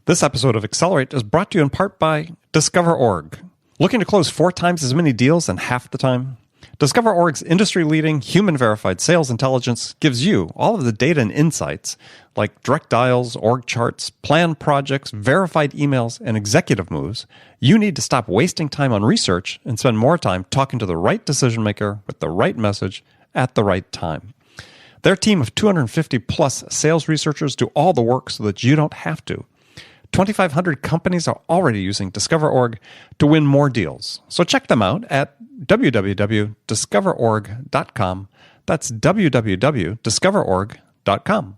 This episode of Accelerate is brought to you in part by Discover.org. Looking to close 4 times as many deals in half the time? Discover.org's industry-leading, human-verified sales intelligence gives you all of the data and insights like direct dials, org charts, planned projects, verified emails, and executive moves you need to stop wasting time on research and spend more time talking to the right decision-maker with the right message at the right time. Their team of 250-plus sales researchers do all the work so that you don't have to. 2,500 companies are already using Discover.org to win more deals. So check them out at www.discoverorg.com. That's www.discoverorg.com.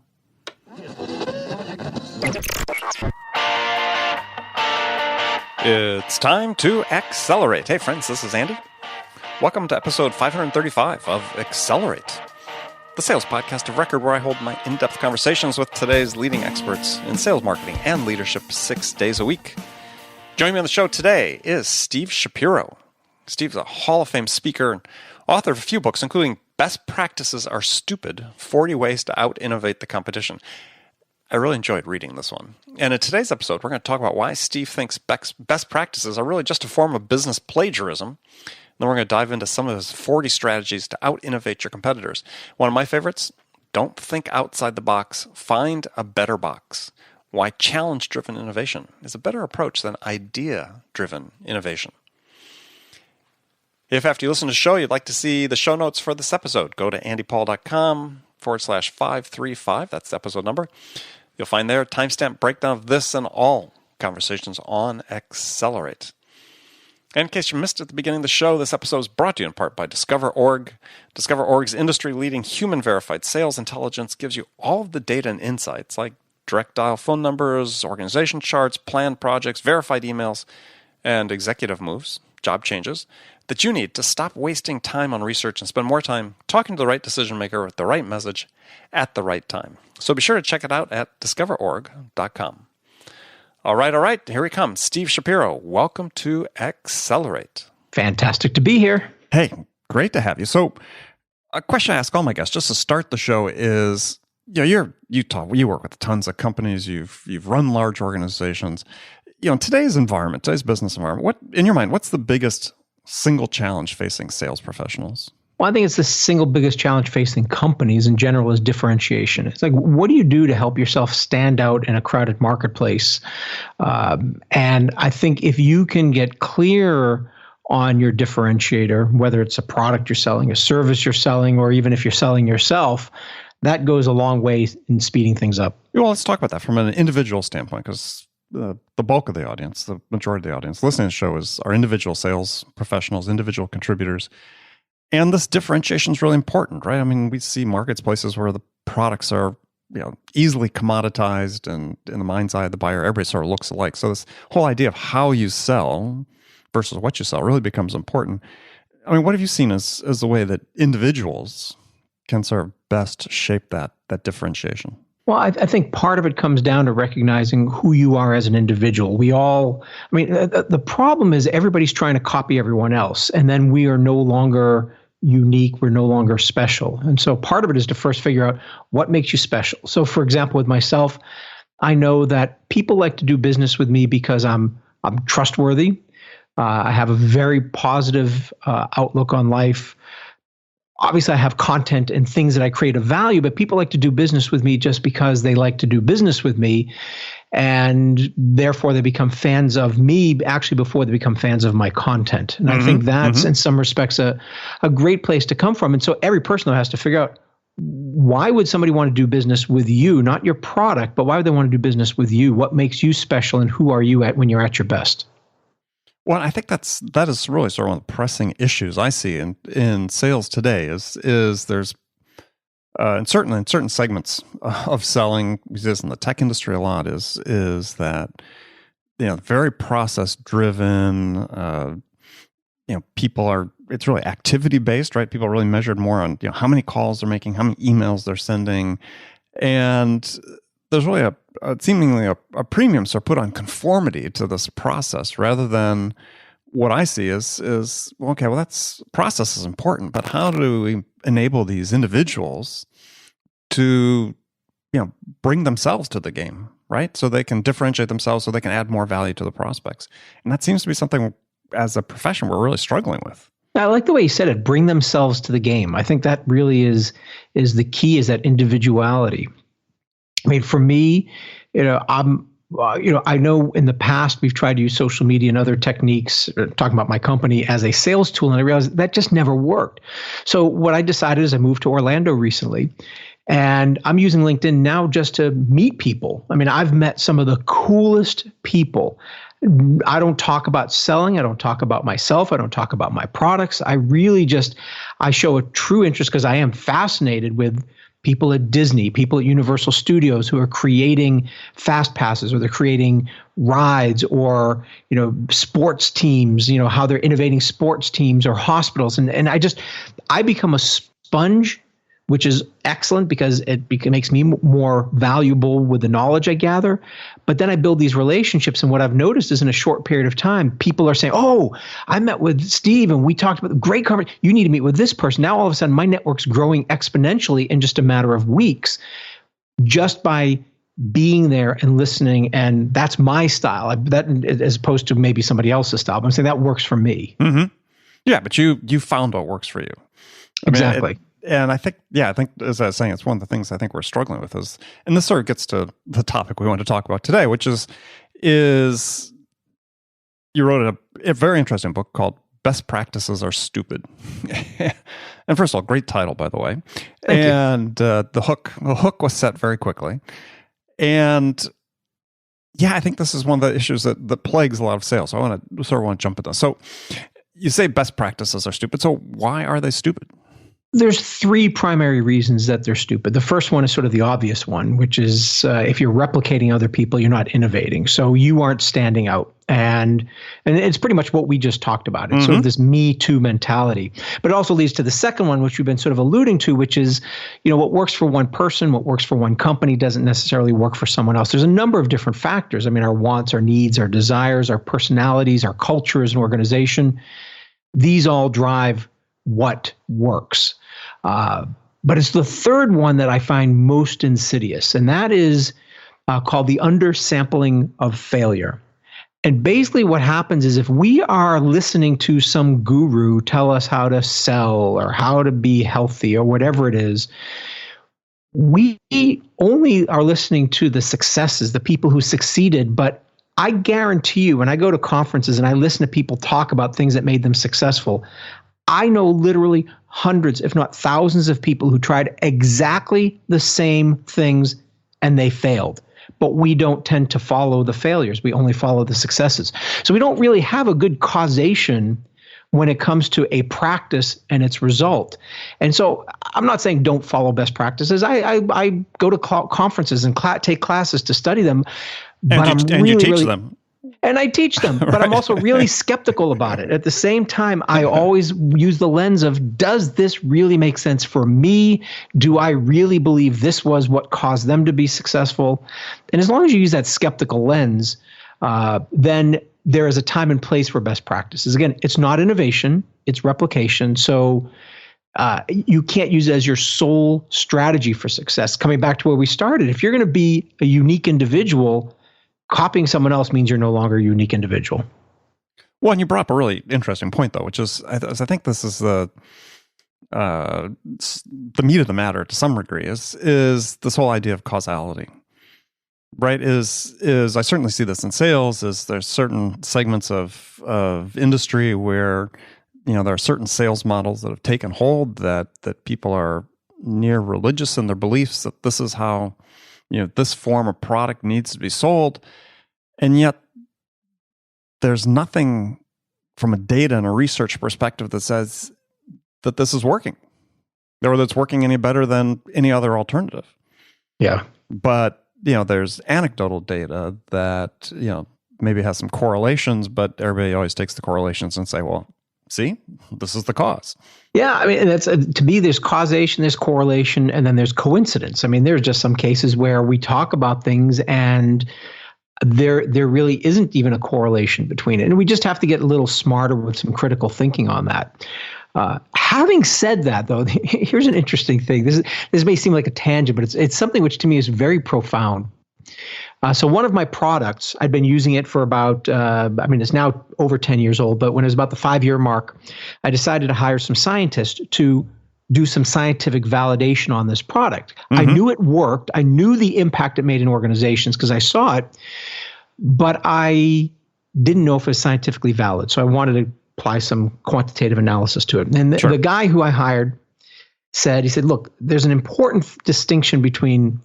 It's time to accelerate. Hey friends, this is Andy. Welcome to episode 535 of Accelerate, the sales podcast of record where I hold my in-depth conversations with today's leading experts in sales, marketing, and leadership 6 days a week. Joining me on the show today is Steve Shapiro. Steve's a Hall of Fame speaker and author of a few books, including Best Practices Are Stupid, 40 Ways to Out-Innovate the Competition. I really enjoyed reading this one. And in today's episode, we're going to talk about why Steve thinks best practices are really just a form of business plagiarism. Then we're going to dive into some of his 40 strategies to out-innovate your competitors. One of my favorites, don't think outside the box, find a better box. Why challenge-driven innovation is a better approach than idea-driven innovation. If after you listen to the show, you'd like to see the show notes for this episode, go to andypaul.com/535. That's the episode number. You'll find there a timestamp breakdown of this and all conversations on Accelerate. And in case you missed it at the beginning of the show, this episode is brought to you in part by Discover.org. Discover.org's industry-leading human-verified sales intelligence gives you all of the data and insights like direct dial phone numbers, organization charts, planned projects, verified emails, and executive moves, job changes, that you need to stop wasting time on research and spend more time talking to the right decision maker with the right message at the right time. So be sure to check it out at discoverorg.com. All right, here he comes. Steve Shapiro, welcome to Accelerate. Fantastic to be here. Hey, great to have you. So a question I ask all my guests just to start the show is, you work with tons of companies, you've run large organizations. In today's environment, today's business environment, what in your mind, what's the biggest single challenge facing sales professionals? Well, I think it's the single biggest challenge facing companies in general is differentiation. It's like, what do you do to help yourself stand out in a crowded marketplace? And I think if you can get clear on your differentiator, whether it's a product you're selling, a service you're selling, or even if you're selling yourself, that goes a long way in speeding things up. Well, let's talk about that from an individual standpoint, because the bulk of the audience, the majority of the audience listening to the show is our individual sales professionals, individual contributors. And this differentiation is really important, right? I mean, we see marketplaces where the products are, easily commoditized, and in the mind's eye of the buyer, everybody sort of looks alike. So this whole idea of how you sell versus what you sell really becomes important. I mean, what have you seen as the way that individuals can sort of best shape that differentiation? Well, I think part of it comes down to recognizing who you are as an individual. The problem is everybody's trying to copy everyone else, and then we are no longer unique, we're no longer special. And so part of it is to first figure out what makes you special. So for example, with myself, I know that people like to do business with me because I'm trustworthy. I have a very positive outlook on life. Obviously, I have content and things that I create of value, but people like to do business with me just because they like to do business with me. And therefore, they become fans of me actually before they become fans of my content. And I think that's, in some respects, a great place to come from. And so every person has to figure out, why would somebody want to do business with you, not your product, but why would they want to do business with you? What makes you special, and who are you when you're at your best? Well, I think that is really sort of one of the pressing issues I see in sales today is there's and certainly in certain segments of selling, because in the tech industry a lot is that very process driven. People are, it's really activity based, right? People are really measured more on how many calls they're making, how many emails they're sending, and there's really seemingly a premium so put on conformity to this process rather than what I see is that's process is important, but how do we enable these individuals to bring themselves to the game? right? So they can differentiate themselves, so they can add more value to the prospects. And that seems to be something as a profession we're really struggling with. I like the way you said it, bring themselves to the game. I think that really is the key, is that individuality. I mean, for me, I know in the past we've tried to use social media and other techniques, talking about my company, as a sales tool, and I realized that just never worked. So what I decided is I moved to Orlando recently, and I'm using LinkedIn now just to meet people. I mean, I've met some of the coolest people. I don't talk about selling. I don't talk about myself. I don't talk about my products. I show a true interest because I am fascinated with people at Disney, people at Universal Studios who are creating fast passes, or they're creating rides, or, sports teams, how they're innovating sports teams or hospitals. And I become a sponge, which is excellent because it makes me more valuable with the knowledge I gather. But then I build these relationships, and what I've noticed is in a short period of time, people are saying, "Oh, I met with Steve and we talked about the great conversation. You need to meet with this person." Now all of a sudden, my network's growing exponentially in just a matter of weeks, just by being there and listening. And that's my style, that as opposed to maybe somebody else's style. But I'm saying that works for me. Mm-hmm. Yeah, but you found what works for you. Exactly. And I think, as I was saying, it's one of the things I think we're struggling with is, and this sort of gets to the topic we want to talk about today, which is you wrote a very interesting book called Best Practices Are Stupid. And first of all, great title, by the way. Thank you. And the hook was set very quickly. And yeah, I think this is one of the issues that plagues a lot of sales. So I want to jump at this. So you say best practices are stupid. So why are they stupid? There's three primary reasons that they're stupid. The first one is sort of the obvious one, which is if you're replicating other people, you're not innovating. So you aren't standing out. And it's pretty much what we just talked about. It's sort of this Me Too mentality. But it also leads to the second one, which we've been sort of alluding to, which is, what works for one person, what works for one company doesn't necessarily work for someone else. There's a number of different factors. I mean, our wants, our needs, our desires, our personalities, our culture as an organization, these all drive what works. But it's the third one that I find most insidious, and that is called the undersampling of failure. And basically what happens is if we are listening to some guru tell us how to sell or how to be healthy or whatever it is, we only are listening to the successes, the people who succeeded. But I guarantee you, when I go to conferences and I listen to people talk about things that made them successful, I know literally hundreds, if not thousands of people who tried exactly the same things and they failed. But we don't tend to follow the failures. We only follow the successes. So we don't really have a good causation when it comes to a practice and its result. And so I'm not saying don't follow best practices. I go to conferences and take classes to study them. And you teach them. And I teach them, but right. I'm also really skeptical about it. At the same time, I always use the lens of, does this really make sense for me? Do I really believe this was what caused them to be successful? And as long as you use that skeptical lens, then there is a time and place for best practices. Again, it's not innovation, it's replication. So you can't use it as your sole strategy for success. Coming back to where we started, if you're going to be a unique individual, copying someone else means you're no longer a unique individual. Well, and you brought up a really interesting point, though, which is I think this is the meat of the matter to some degree is this whole idea of causality, right? Is I certainly see this in sales. Is there's certain segments of industry where there are certain sales models that have taken hold that people are near religious in their beliefs that this is how this form of product needs to be sold. And yet there's nothing from a data and a research perspective that says that this is working, or that it's working any better than any other alternative. Yeah. But, there's anecdotal data that, maybe has some correlations, but everybody always takes the correlations and say, well, see, this is the cause. Yeah, I mean, that's to me, there's causation, there's correlation, and then there's coincidence. I mean, there's just some cases where we talk about things and there really isn't even a correlation between it. And we just have to get a little smarter with some critical thinking on that. Having said that, though, here's an interesting thing. This may seem like a tangent, but it's something which to me is very profound. So one of my products, I'd been using it for about, it's now over 10 years old, but when it was about the 5-year mark, I decided to hire some scientists to do some scientific validation on this product. I knew it worked. I knew the impact it made in organizations because I saw it, but I didn't know if it was scientifically valid. So I wanted to apply some quantitative analysis to it. And the guy who I hired said, look, there's an important distinction between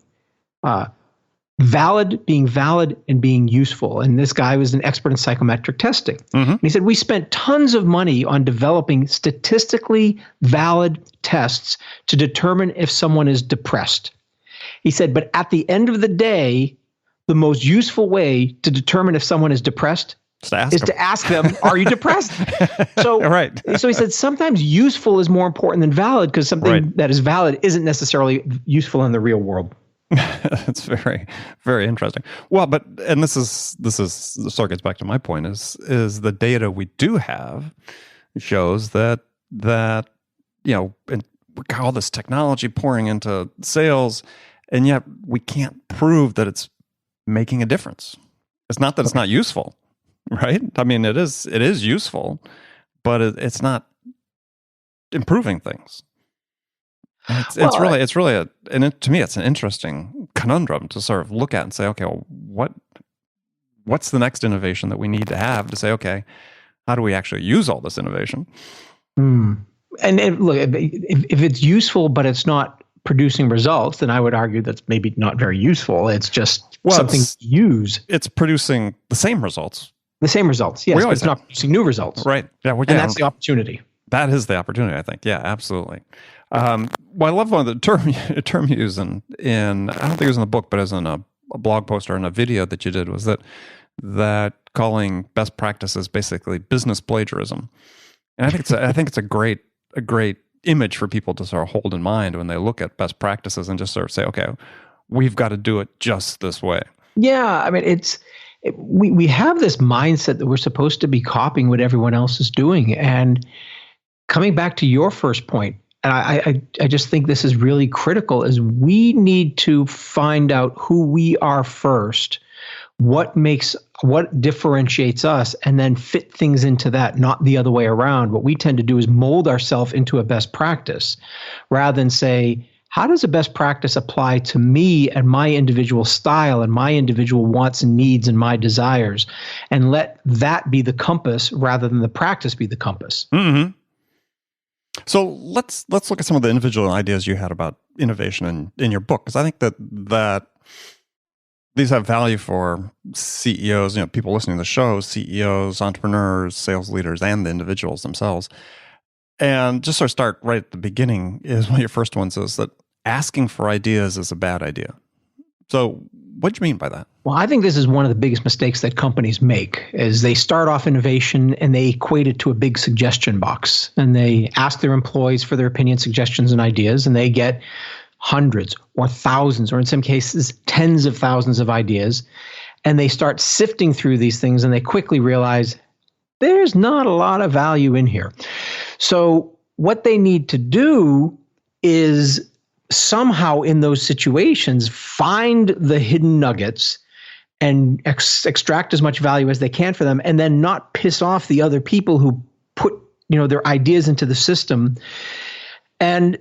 being valid and being useful. And this guy was an expert in psychometric testing. And he said, we spent tons of money on developing statistically valid tests to determine if someone is depressed. He said, but at the end of the day, the most useful way to determine if someone is depressed is to ask them, are you depressed? So, so he said, sometimes useful is more important than valid because something that is valid isn't necessarily useful in the real world. That's very, very interesting. Well, and this sort of gets back to my point is the data we do have shows that and we got all this technology pouring into sales, and yet we can't prove that it's making a difference. It's not that it's not useful, right? I mean, it is useful, but it's not improving things. It's really to me, it's an interesting conundrum to sort of look at and say, okay, well, what's the next innovation that we need to have to say, okay, how do we actually use all this innovation? And look, if it's useful, but it's not producing results, then I would argue that's maybe not very useful. It's just something to use. It's producing the same results. The same results, yes, but it's not producing new results. Right. Yeah. And that's the opportunity. That is the opportunity, I think. Yeah, absolutely. I love one of the term you use in I don't think it was in the book, but as in a blog post or in a video that you did, was that calling best practices basically business plagiarism. And I think it's a great image for people to sort of hold in mind when they look at best practices and just sort of say, okay, we've got to do it just this way. Yeah, I mean, we have this mindset that we're supposed to be copying what everyone else is doing. And coming back to your first point, and I just think this is really critical, is we need to find out who we are first, what differentiates us, and then fit things into that, not the other way around. What we tend to do is mold ourselves into a best practice rather than say, how does a best practice apply to me and my individual style and my individual wants and needs and my desires, and let that be the compass rather than the practice be the compass. Mm-hmm. So let's look at some of the individual ideas you had about innovation in your book, because I think that these have value for CEOs, people listening to the show, CEOs, entrepreneurs, sales leaders, and the individuals themselves. And just sort of start right at the beginning is one of your first ones is that asking for ideas is a bad idea. So what do you mean by that? Well, I think this is one of the biggest mistakes that companies make is they start off innovation and they equate it to a big suggestion box, and they ask their employees for their opinions, suggestions, and ideas, and they get hundreds or thousands, or in some cases, tens of thousands of ideas. And they start sifting through these things and they quickly realize there's not a lot of value in here. So what they need to do is somehow in those situations find the hidden nuggets and extract as much value as they can for them, and then not piss off the other people who put their ideas into the system and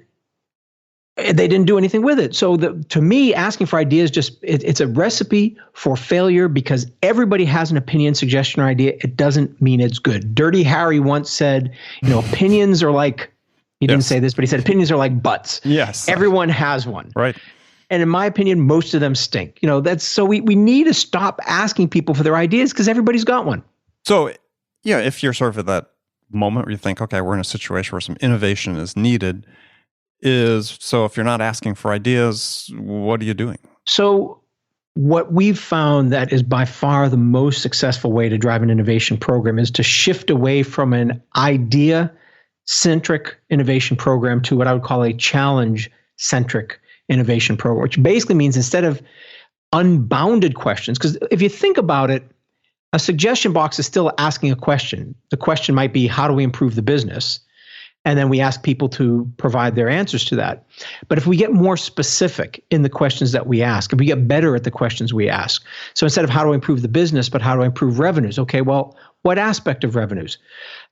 they didn't do anything with it. So to me, asking for ideas it's a recipe for failure, because everybody has an opinion, suggestion, or idea. It doesn't mean it's good. Dirty Harry once said, opinions are like, he didn't say this, but he said opinions are like butts. Yes. Everyone has one. Right. And in my opinion, most of them stink. So we need to stop asking people for their ideas because everybody's got one. So, if you're sort of at that moment where you think, okay, we're in a situation where some innovation is needed, so if you're not asking for ideas, what are you doing? So what we've found that is by far the most successful way to drive an innovation program is to shift away from an idea-centric innovation program to what I would call a challenge-centric innovation program, which basically means instead of unbounded questions, because if you think about it, a suggestion box is still asking a question. The question might be, how do we improve the business? And then we ask people to provide their answers to that. But if we get more specific in the questions that we ask, if we get better at the questions we ask, so instead of how do I improve the business, but how do I improve revenues? Okay, well, what aspect of revenues?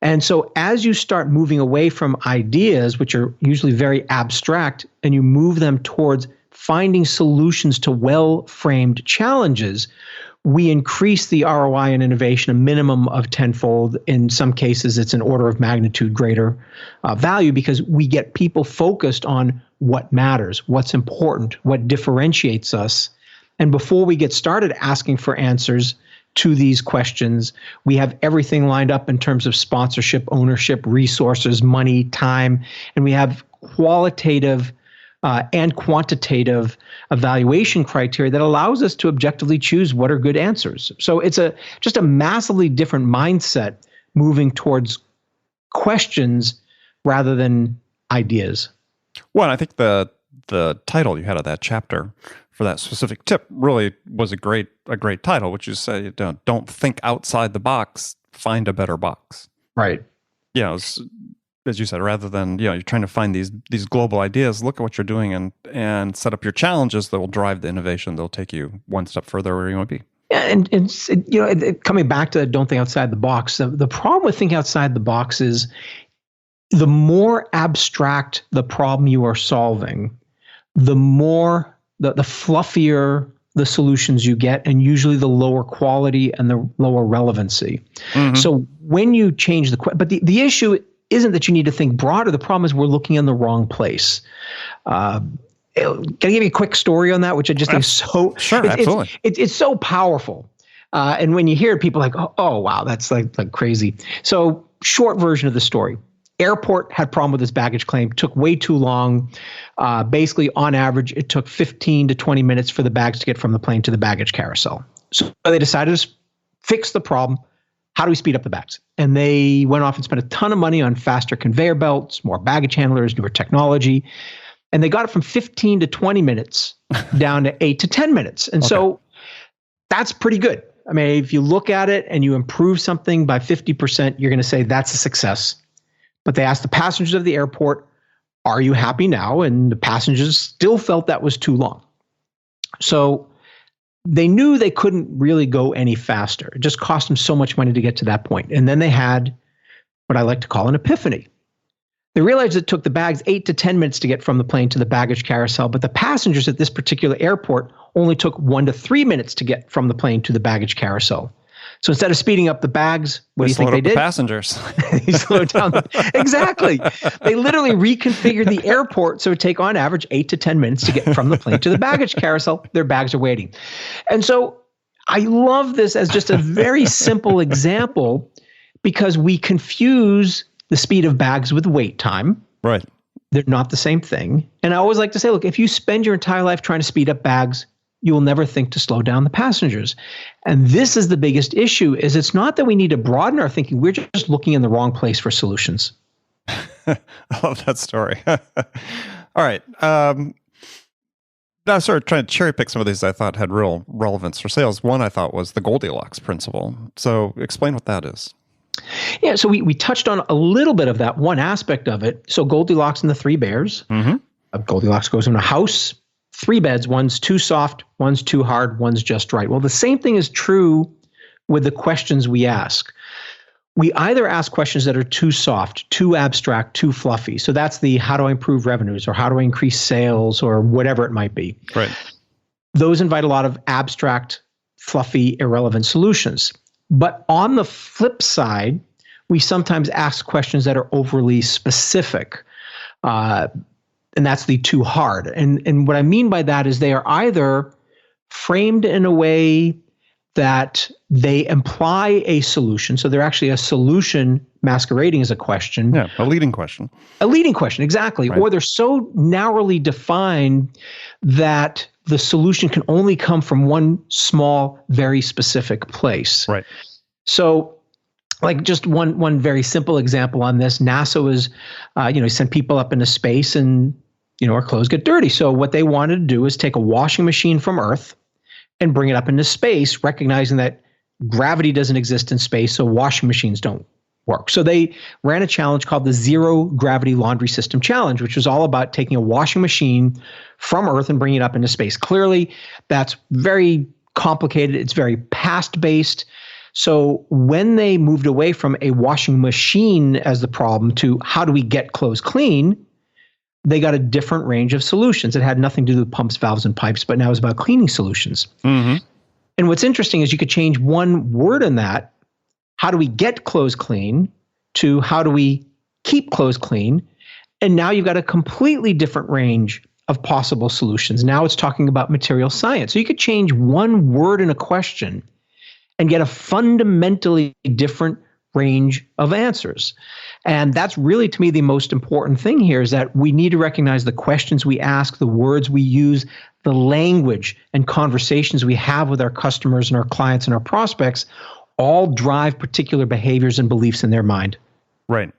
And so as you start moving away from ideas, which are usually very abstract, and you move them towards finding solutions to well-framed challenges, we increase the ROI in innovation a minimum of tenfold. In some cases, it's an order of magnitude greater value because we get people focused on what matters, what's important, what differentiates us. And before we get started asking for answers to these questions, we have everything lined up in terms of sponsorship, ownership, resources, money, time, and we have qualitative and quantitative evaluation criteria that allows us to objectively choose what are good answers. So it's just a massively different mindset moving towards questions rather than ideas. Well, I think the title you had of that chapter for that specific tip really was a great title, which is say don't think outside the box, find a better box. Right. As you said, rather than you're trying to find these global ideas, look at what you're doing and set up your challenges that will drive the innovation. They'll take you one step further where you want to be. Yeah, and coming back to don't think outside the box. The problem with thinking outside the box is the more abstract the problem you are solving, the more the fluffier the solutions you get, and usually the lower quality and the lower relevancy. Mm-hmm. So when you change but the issue isn't that you need to think broader. The problem is we're looking in the wrong place. Can I give you a quick story on that, which I just think is so sure, absolutely. It's so powerful. And when you hear it, people are like, oh wow, that's like crazy. So short version of the story. Airport had a problem with this baggage claim, took way too long. Basically, on average, it took 15 to 20 minutes for the bags to get from the plane to the baggage carousel. So they decided to fix the problem. How do we speed up the bags? And they went off and spent a ton of money on faster conveyor belts, more baggage handlers, newer technology. And they got it from 15 to 20 minutes down to 8 to 10 minutes. And so that's pretty good. I mean, if you look at it and you improve something by 50%, you're going to say that's a success. But they asked the passengers of the airport, are you happy now? And the passengers still felt that was too long. So they knew they couldn't really go any faster. It just cost them so much money to get to that point. And then they had what I like to call an epiphany. They realized it took the bags 8 to 10 minutes to get from the plane to the baggage carousel, but the passengers at this particular airport only took 1 to 3 minutes to get from the plane to the baggage carousel. So instead of speeding up the bags, what do you think they did? Passengers. They slowed down. Exactly. They literally reconfigured the airport so it would take on average 8 to 10 minutes to get from the plane to the baggage carousel. Their bags are waiting. And so I love this as just a very simple example because we confuse the speed of bags with wait time. Right. They're not the same thing. And I always like to say, look, if you spend your entire life trying to speed up bags, you will never think to slow down the passengers. And this is the biggest issue, is it's not that we need to broaden our thinking. We're just looking in the wrong place for solutions. I love that story. All right. Now I started trying to cherry pick some of these I thought had real relevance for sales. One I thought was the Goldilocks principle. So explain what that is. Yeah, so we touched on a little bit of that, one aspect of it. So Goldilocks and the Three Bears. Mm-hmm. Goldilocks goes in a house, 3 beds, one's too soft, one's too hard, one's just right. Well, the same thing is true with the questions we ask. We either ask questions that are too soft, too abstract, too fluffy. So that's the how do I improve revenues or how do I increase sales or whatever it might be. Right. Those invite a lot of abstract, fluffy, irrelevant solutions. But on the flip side, we sometimes ask questions that are overly specific. And that's the too hard. And what I mean by that is they are either framed in a way that they imply a solution. So they're actually a solution masquerading as a question. Yeah, a leading question. A leading question, exactly. Right. Or they're so narrowly defined that the solution can only come from one small, very specific place. Right. So like just one very simple example on this, NASA was, sent people up into space and, our clothes get dirty. So what they wanted to do is take a washing machine from Earth and bring it up into space, recognizing that gravity doesn't exist in space, so washing machines don't work. So they ran a challenge called the Zero Gravity Laundry System Challenge, which was all about taking a washing machine from Earth and bringing it up into space. Clearly, that's very complicated. It's very past-based. So when they moved away from a washing machine as the problem to how do we get clothes clean, they got a different range of solutions. It had nothing to do with pumps, valves, and pipes, but now it's about cleaning solutions. Mm-hmm. And what's interesting is you could change one word in that, how do we get clothes clean, to how do we keep clothes clean? And now you've got a completely different range of possible solutions. Now it's talking about material science. So you could change one word in a question and get a fundamentally different range of answers. And that's really, to me, the most important thing here is that we need to recognize the questions we ask, the words we use, the language and conversations we have with our customers and our clients and our prospects all drive particular behaviors and beliefs in their mind. Right.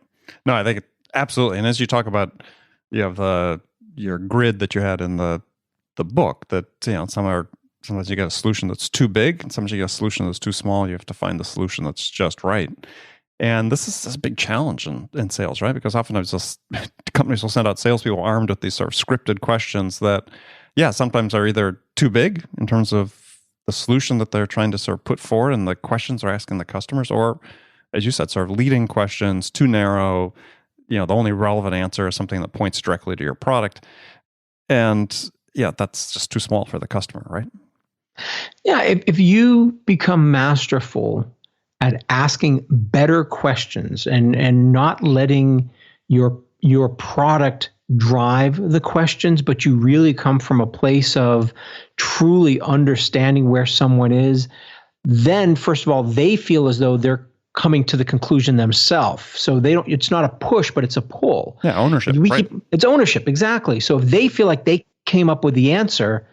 No, I think absolutely. And as you talk about, you have your grid that you had in the book, that sometimes you get a solution that's too big, and sometimes you get a solution that's too small. You have to find the solution that's just right. And this is a big challenge in sales, right? Because oftentimes companies will send out salespeople armed with these sort of scripted questions that, sometimes are either too big in terms of the solution that they're trying to sort of put forward and the questions they're asking the customers, or, as you said, sort of leading questions, too narrow. The only relevant answer is something that points directly to your product. And that's just too small for the customer, right? Yeah, if you become masterful at asking better questions and not letting your product drive the questions, but you really come from a place of truly understanding where someone is, then first of all, they feel as though they're coming to the conclusion themselves. So it's not a push, but it's a pull. Yeah, ownership. Right. It's ownership, exactly. So if they feel like they came up with the answer,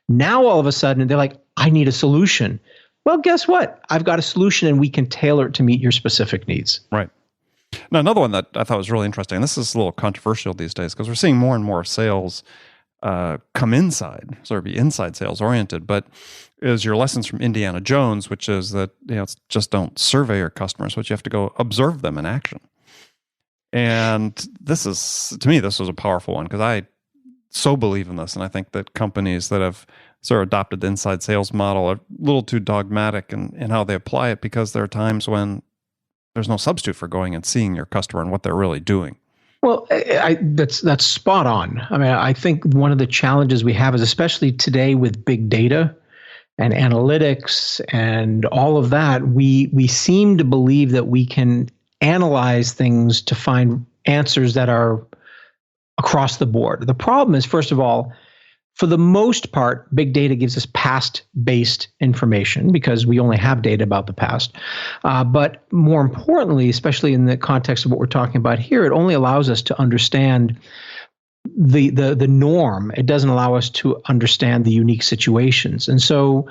now all of a sudden they're like, I need a solution. Well, guess what? I've got a solution and we can tailor it to meet your specific needs. Right. Now, another one that I thought was really interesting, and this is a little controversial these days because we're seeing more and more sales come inside, sort of be inside sales oriented, but is your lessons from Indiana Jones, which is that it's just don't survey your customers, but you have to go observe them in action. And to me, this was a powerful one because I so believe in this, and I think that companies that have sort of adopted the inside sales model are a little too dogmatic in how they apply it, because there are times when there's no substitute for going and seeing your customer and what they're really doing. Well, that's spot on. I mean, I think one of the challenges we have is, especially today with big data and analytics and all of that, we seem to believe that we can analyze things to find answers that are across the board. The problem is, first of all, for the most part, big data gives us past-based information because we only have data about the past. But more importantly, especially in the context of what we're talking about here, it only allows us to understand the norm. It doesn't allow us to understand the unique situations. And so,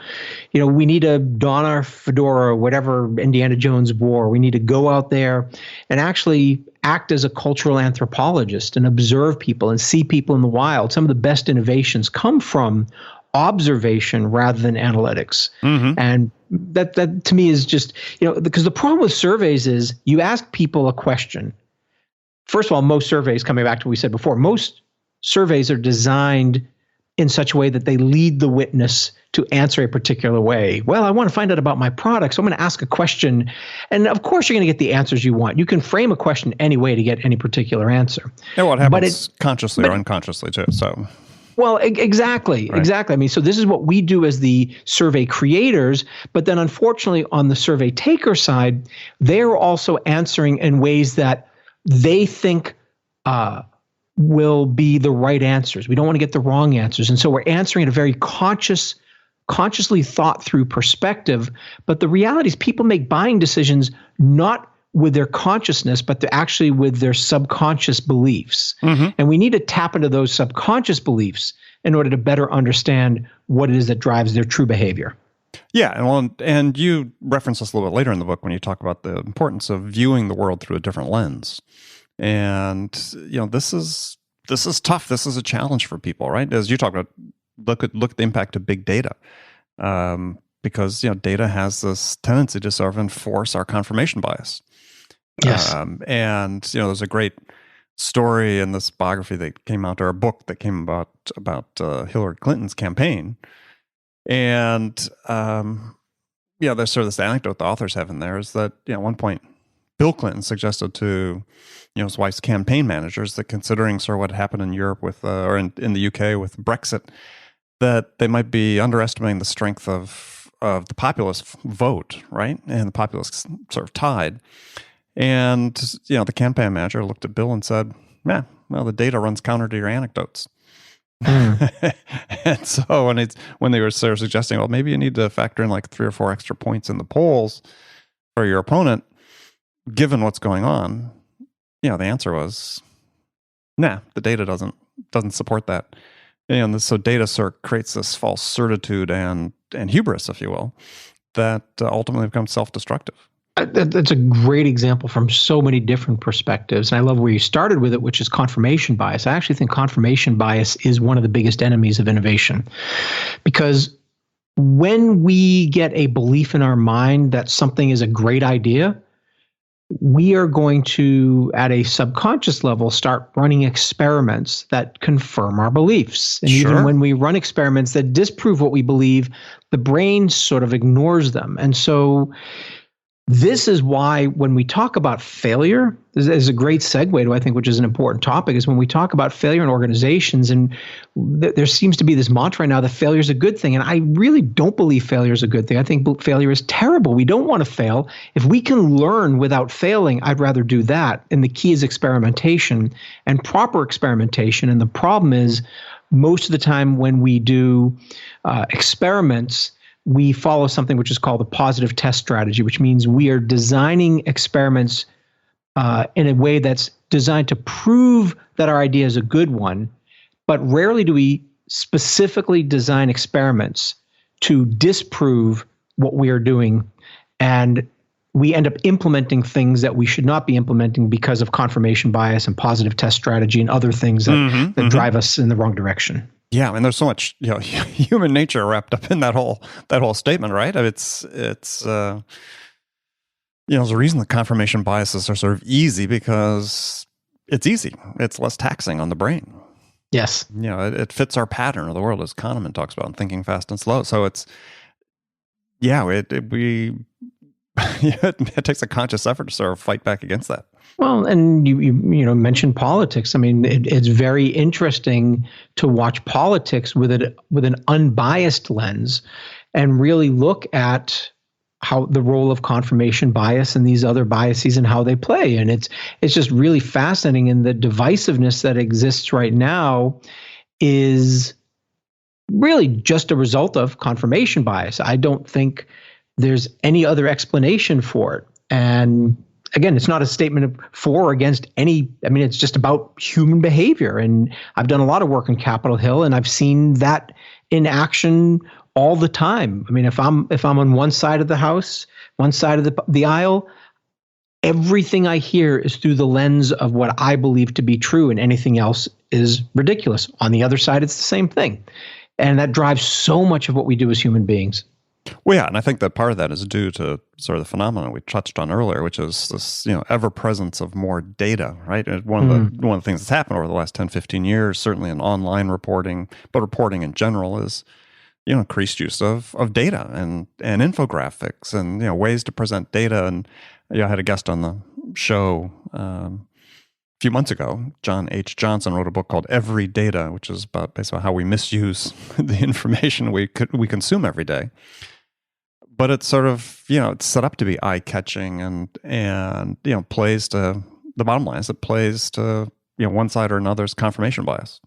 we need to don our fedora, whatever Indiana Jones wore. We need to go out there and actually act as a cultural anthropologist and observe people and see people in the wild. Some of the best innovations come from observation rather than analytics. Mm-hmm. And that to me is just, because the problem with surveys is you ask people a question. First of all, most surveys, coming back to what we said before, most surveys are designed in such a way that they lead the witness to answer a particular way. Well, I want to find out about my product, so I'm going to ask a question. And of course, you're going to get the answers you want. You can frame a question any way to get any particular answer. And what happens consciously or unconsciously too. So, well, exactly. Right. Exactly. I mean, so this is what we do as the survey creators, but then unfortunately on the survey taker side, they're also answering in ways that they think will be the right answers. We don't want to get the wrong answers. And so we're answering in a very consciously thought through perspective. But the reality is people make buying decisions not with their consciousness, but actually with their subconscious beliefs. Mm-hmm. And we need to tap into those subconscious beliefs in order to better understand what it is that drives their true behavior. Yeah, and you reference this a little bit later in the book when you talk about the importance of viewing the world through a different lens. And this is tough. This is a challenge for people, right? As you talk about, look at the impact of big data, because data has this tendency to sort of enforce our confirmation bias. Yes. And there's a great story in this biography that came out, or a book that came about Hillary Clinton's campaign. And there's sort of this anecdote the authors have in there is that at one point Bill Clinton suggested to his wife's campaign managers that, considering sort of what happened in Europe with or in the UK with Brexit, that they might be underestimating the strength of the populist vote, right? And the populist sort of tide. And the campaign manager looked at Bill and said, "Yeah, well, the data runs counter to your anecdotes." And so when they were sort of suggesting, well, maybe you need to factor in like 3 or 4 extra points in the polls for your opponent, given what's going on, the answer was, nah, the data doesn't support that. And so data sort of creates this false certitude and hubris, if you will, that ultimately becomes self-destructive. That's a great example from so many different perspectives. And I love where you started with it, which is confirmation bias. I actually think confirmation bias is one of the biggest enemies of innovation, because when we get a belief in our mind that something is a great idea, we are going to, at a subconscious level, start running experiments that confirm our beliefs. And even when we run experiments that disprove what we believe, the brain sort of ignores them. And so this is why when we talk about failure, this is a great segue to, I think, which is an important topic, is when we talk about failure in organizations, and there seems to be this mantra right now that failure is a good thing. And I really don't believe failure is a good thing. I think failure is terrible. We don't want to fail. If we can learn without failing, I'd rather do that. And the key is experimentation and proper experimentation. And the problem is, most of the time when we do experiments, we follow something which is called the positive test strategy, which means we are designing experiments in a way that's designed to prove that our idea is a good one. But rarely do we specifically design experiments to disprove what we are doing. And we end up implementing things that we should not be implementing because of confirmation bias and positive test strategy and other things that drive us in the wrong direction. Yeah, and there's so much human nature wrapped up in that whole statement, right? It's there's a reason that confirmation biases are sort of easy, because it's easy. It's less taxing on the brain. Yes. It fits our pattern of the world, as Kahneman talks about, in thinking fast and slow. So it takes a conscious effort to sort of fight back against that. Well, and you mentioned politics. I mean, it's very interesting to watch politics with an unbiased lens, and really look at how the role of confirmation bias and these other biases and how they play. And it's just really fascinating. And the divisiveness that exists right now is really just a result of confirmation bias. I don't think there's any other explanation for it. And again, it's not a statement of for or against any. I mean, it's just about human behavior. And I've done a lot of work in Capitol Hill, and I've seen that in action all the time. I mean, if I'm on one side of the house, one side of the aisle, everything I hear is through the lens of what I believe to be true, and anything else is ridiculous. On the other side, it's the same thing. And that drives so much of what we do as human beings. Well, yeah, and I think that part of that is due to sort of the phenomenon we touched on earlier, which is this, ever presence of more data, right? And one of the things that's happened over the last 10, 15 years, certainly in online reporting, but reporting in general, is increased use of data and infographics and ways to present data. And I had a guest on the show a few months ago. John H. Johnson wrote a book called Every Data, which is about basically how we misuse the information we consume every day. But it's sort of, it's set up to be eye-catching and plays to, the bottom line is it plays to, one side or another's confirmation bias.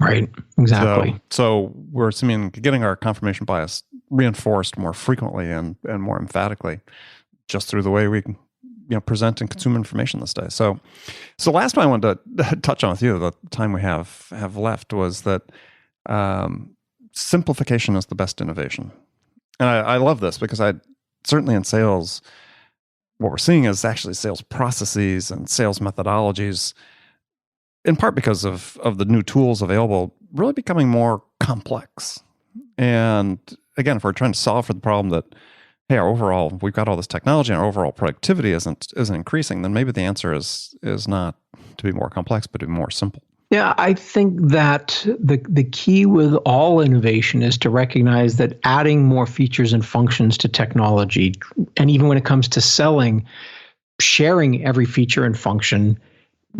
Right, exactly. So we're getting our confirmation bias reinforced more frequently and more emphatically just through the way we present and consume information this day. So last one I wanted to touch on with you, the time we have left, was that simplification is the best innovation. And I love this, because certainly in sales, what we're seeing is actually sales processes and sales methodologies, in part because of the new tools available, really becoming more complex. And again, if we're trying to solve for the problem that hey, we've got all this technology and our overall productivity isn't increasing, then maybe the answer is not to be more complex, but to be more simple. Yeah, I think that the key with all innovation is to recognize that adding more features and functions to technology, and even when it comes to selling, sharing every feature and function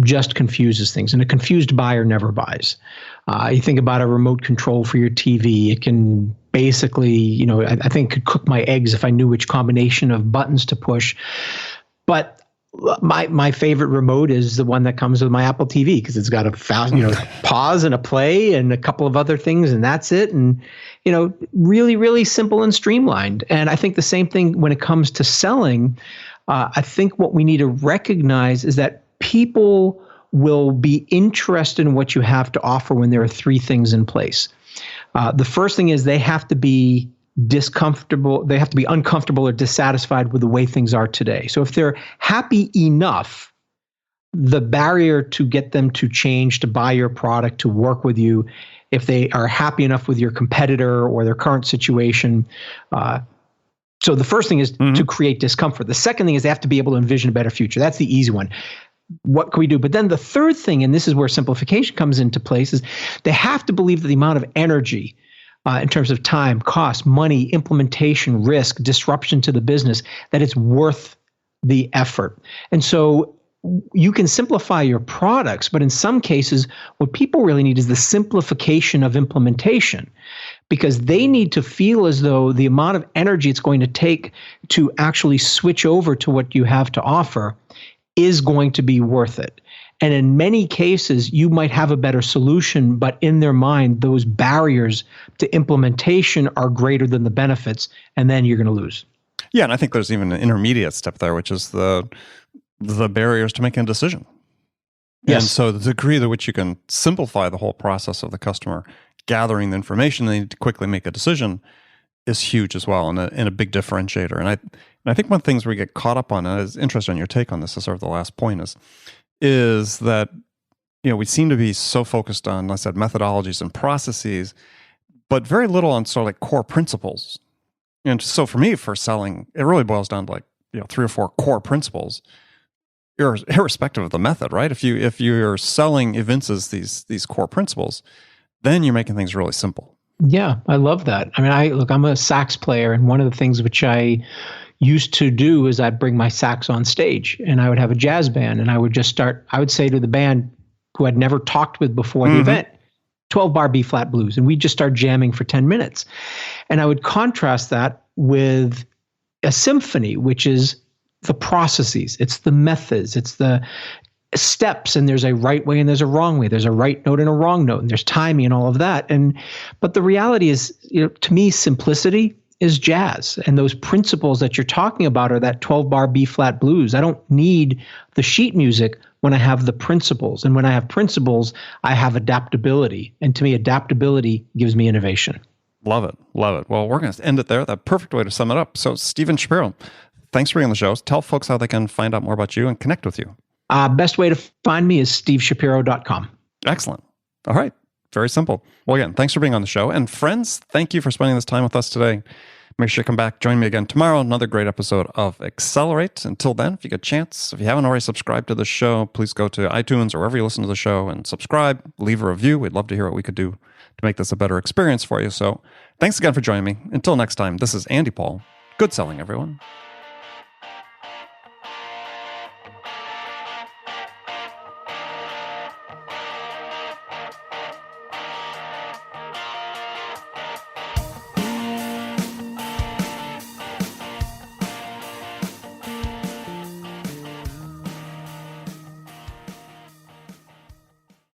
just confuses things. And a confused buyer never buys. You think about a remote control for your TV. It can basically, I think could cook my eggs if I knew which combination of buttons to push. But my favorite remote is the one that comes with my Apple TV because it's got a fast, pause and a play and a couple of other things, and that's it. And really, really simple and streamlined. And I think the same thing when it comes to selling. I think what we need to recognize is that people will be interested in what you have to offer when there are three things in place. The first thing is they have to be discomfortable. They have to be uncomfortable or dissatisfied with the way things are today. So if they're happy enough, the barrier to get them to change, to buy your product, to work with you, if they are happy enough with your competitor or their current situation. So the first thing is to create discomfort. The second thing is they have to be able to envision a better future. That's the easy one. What can we do? But then the third thing, and this is where simplification comes into place, is they have to believe that the amount of energy in terms of time, cost, money, implementation, risk, disruption to the business, that it's worth the effort. And so you can simplify your products, but in some cases, what people really need is the simplification of implementation, because they need to feel as though the amount of energy it's going to take to actually switch over to what you have to offer is going to be worth it. And in many cases, you might have a better solution, but in their mind, those barriers to implementation are greater than the benefits, and then you're going to lose. Yeah, and I think there's even an intermediate step there, which is the barriers to making a decision. Yes. And so the degree to which you can simplify the whole process of the customer gathering the information they need to quickly make a decision is huge as well, and a big differentiator. And I think one of the things we get caught up on, and it's interesting on your take on this, is sort of the last point, is that we seem to be so focused on, like I said, methodologies and processes, but very little on sort of like core principles. And so for me, for selling, it really boils down to like 3 or 4 core principles, irrespective of the method, right? If you're selling evinces these core principles, then you're making things really simple. Yeah, I love that. I mean, I'm a sax player, and one of the things which I used to do is I'd bring my sax on stage, and I would have a jazz band, and I would say to the band who I'd never talked with before the event, 12-bar B-flat blues, and we'd just start jamming for 10 minutes. And I would contrast that with a symphony, which is the processes, it's the methods, it's the steps, and there's a right way and there's a wrong way. There's a right note and a wrong note, and there's timing and all of that. But the reality is, to me, simplicity is jazz. And those principles that you're talking about are that 12-bar B-flat blues. I don't need the sheet music when I have the principles. And when I have principles, I have adaptability. And to me, adaptability gives me innovation. Love it. Love it. Well, we're going to end it there. That perfect way to sum it up. So, Stephen Shapiro, thanks for being on the show. Tell folks how they can find out more about you and connect with you. Best way to find me is steveshapiro.com. Excellent. All right. Very simple. Well, again, thanks for being on the show. And friends, thank you for spending this time with us today. Make sure you come back. Join me again tomorrow. Another great episode of Accelerate. Until then, if you get a chance, if you haven't already subscribed to the show, please go to iTunes or wherever you listen to the show and subscribe. Leave a review. We'd love to hear what we could do to make this a better experience for you. So thanks again for joining me. Until next time, this is Andy Paul. Good selling, everyone.